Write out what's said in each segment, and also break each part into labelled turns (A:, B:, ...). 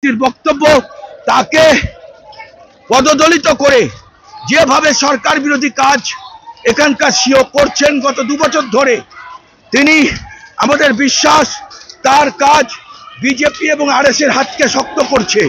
A: মুখ্যমন্ত্রীর বক্তব্য তাকে পদদলিত করে যেভাবে সরকার বিরোধী কাজ এখানকার সিও করছেন গত 2 বছর ধরে, তিনি আমাদের বিশ্বাস তার কাজ বিজেপি এবং আরএসএর হাতকে শক্ত করছে।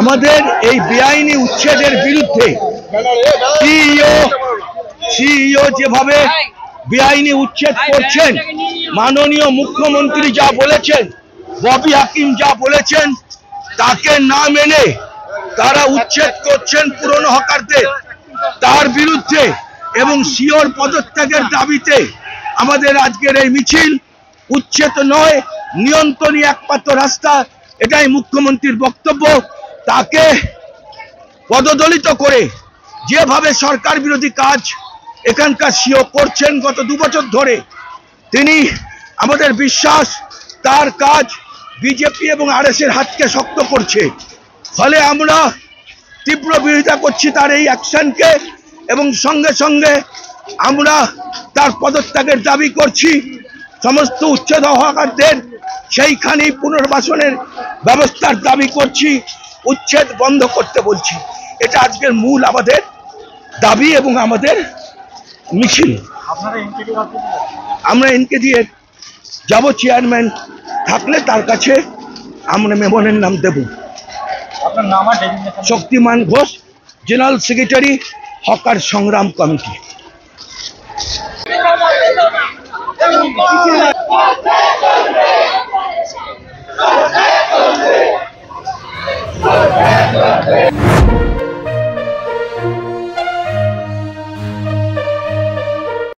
A: আমাদের এই বেআইনি উচ্ছেদের বিরুদ্ধে সিইও যেভাবে বেআইনি উচ্ছেদ করছেন, মাননীয় মুখ্যমন্ত্রী যা বলেছেন, ববি হাকিম যা বলেছেন, তাকে না মেনে তারা উচ্ছেদ করছেন পুরনো হকারদের, তার বিরুদ্ধে এবং সিওর পদত্যাগের দাবিতে আমাদের আজকের এই মিছিল। উচ্ছেদ নয়, নিয়ন্ত্রণই একমাত্র রাস্তা, এটাই মুখ্যমন্ত্রীর বক্তব্য। তাকে পদদলিত করে যেভাবে সরকার বিরোধী কাজ এখানকার সিও করছেন গত 2 বছর ধরে, তিনি আমাদের বিশ্বাস তার কাজ বিজেপি এবং আরএসএর হাতকে শক্ত করছে। ফলে আমরা তীব্র বিরোধিতা করছি তার এই অ্যাকশনকে এবং সঙ্গে সঙ্গে আমরা তার পদত্যাগের দাবি করছি। সমস্ত উচ্ছেদ হকারদের সেইখানেই পুনর্বাসনের ব্যবস্থার দাবি করছি, উচ্ছেদ বন্ধ করতে বলছি। এটা আজকের মূল আমাদের দাবি এবং আমাদের মিছিল। আমরা এনকে দিয়ে যাব, চেয়ারম্যান থাকলে তার কাছে আমরা মেমনের নাম দেব। শক্তিমান ঘোষ, জেনারেল সেক্রেটারি, হকার সংগ্রাম কমিটি।